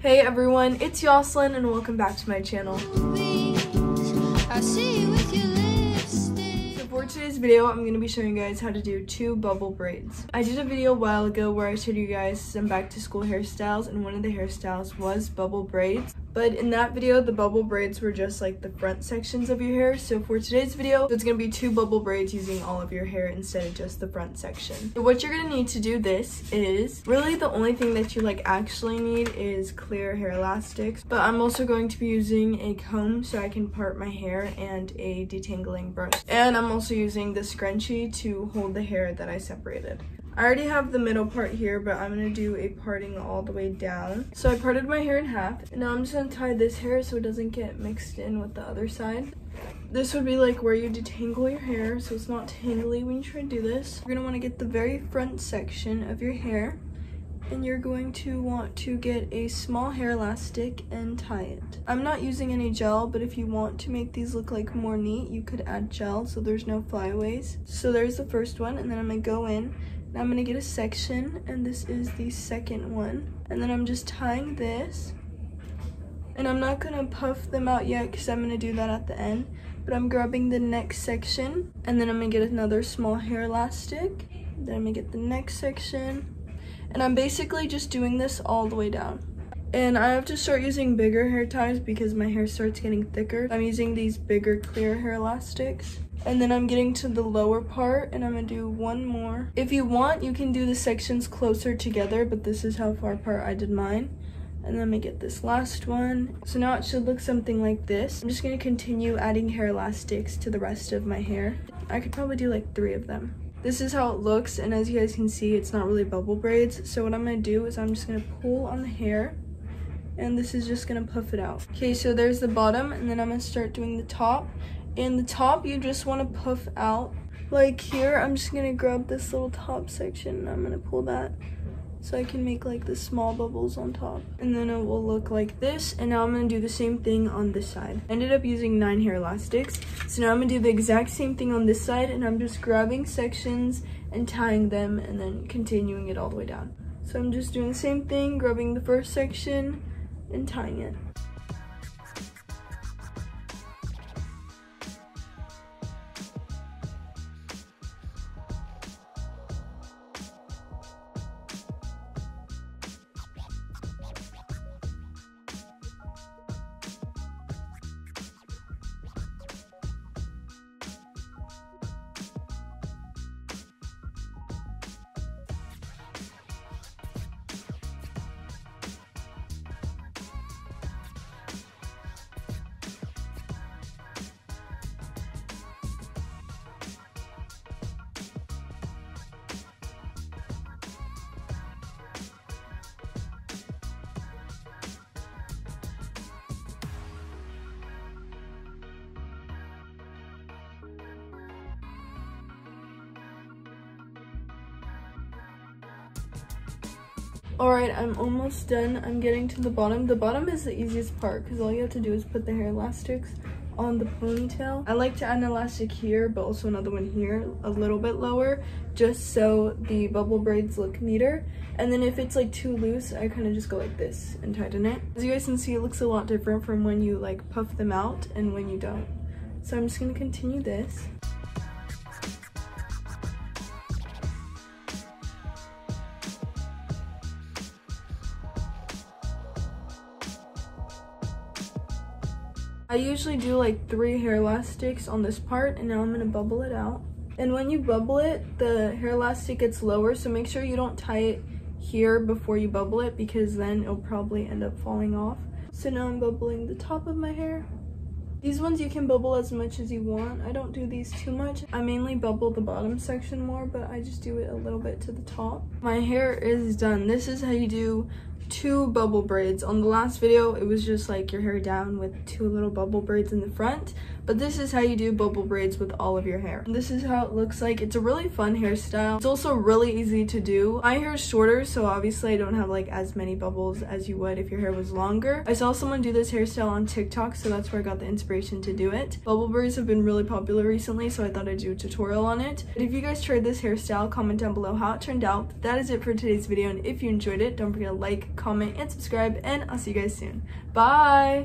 Hey everyone, it's Yoselin and welcome back to my channel. So for today's video, I'm going to be showing you guys how to do 2 bubble braids. I did a video a while ago where I showed you guys some back to school hairstyles, and one of the hairstyles was bubble braids. But in that video, the bubble braids were just like the front sections of your hair. So for today's video, it's going to be 2 bubble braids using all of your hair instead of just the front section. So what you're going to need to do this is, really the only thing that you actually need is clear hair elastics. But I'm also going to be using a comb so I can part my hair and a detangling brush. And I'm also using the scrunchie to hold the hair that I separated. I already have the middle part here, but I'm going to do a parting all the way down. So I parted my hair in half, and now I'm just going to tie this hair so it doesn't get mixed in with the other side. This would be like where you detangle your hair, so it's not tangly when you try to do this. You're going to want to get the very front section of your hair, and you're going to want to get a small hair elastic and tie it. I'm not using any gel, but if you want to make these look like more neat, you could add gel so there's no flyaways. So there's the first one, and then I'm going to go in. Now I'm gonna get a section, and this is the second one. And then I'm just tying this. And I'm not gonna puff them out yet because I'm gonna do that at the end. But I'm grabbing the next section, and then I'm gonna get another small hair elastic. Then I'm gonna get the next section. And I'm basically just doing this all the way down. And I have to start using bigger hair ties because my hair starts getting thicker. I'm using these bigger clear hair elastics. And then I'm getting to the lower part, and I'm gonna do one more. If you want, you can do the sections closer together, but this is how far apart I did mine. And then I'm gonna get this last one. So now it should look something like this. I'm just gonna continue adding hair elastics to the rest of my hair. I could probably do like 3 of them. This is how it looks, and as you guys can see, it's not really bubble braids. So what I'm gonna do is I'm just gonna pull on the hair, and this is just gonna puff it out. Okay, so there's the bottom, and then I'm gonna start doing the top. In the top, you just want to puff out. Like here, I'm just going to grab this little top section, and I'm going to pull that so I can make like the small bubbles on top. And then it will look like this. And now I'm going to do the same thing on this side. I ended up using 9 hair elastics. So now I'm going to do the exact same thing on this side, and I'm just grabbing sections and tying them and then continuing it all the way down. So I'm just doing the same thing, grabbing the first section and tying it. Alright, I'm almost done. I'm getting to the bottom. The bottom is the easiest part because all you have to do is put the hair elastics on the ponytail. I like to add an elastic here, but also another one here, a little bit lower, just so the bubble braids look neater. And then if it's like too loose, I kind of just go like this and tighten it. As you guys can see, it looks a lot different from when you like puff them out and when you don't. So I'm just going to continue this. I usually do like 3 hair elastics on this part, and now I'm gonna bubble it out. And when you bubble it, the hair elastic gets lower, so make sure you don't tie it here before you bubble it because then it'll probably end up falling off. So now I'm bubbling the top of my hair. These ones you can bubble as much as you want. I don't do these too much. I mainly bubble the bottom section more, but I just do it a little bit to the top. My hair is done. This is how you do 2 bubble braids. On the last video, it was just like your hair down with 2 little bubble braids in the front, but this is how you do bubble braids with all of your hair. This is how it looks like. It's a really fun hairstyle. It's also really easy to do. My hair is shorter, so obviously I don't have like as many bubbles as you would if your hair was longer. I saw someone do this hairstyle on TikTok, so that's where I got the inspiration to do it. Bubble braids have been really popular recently, so I thought I'd do a tutorial on it. But if you guys tried this hairstyle, comment down below how it turned out. But that is it for today's video, and if you enjoyed it, don't forget to like, comment, and subscribe, and I'll see you guys soon. Bye!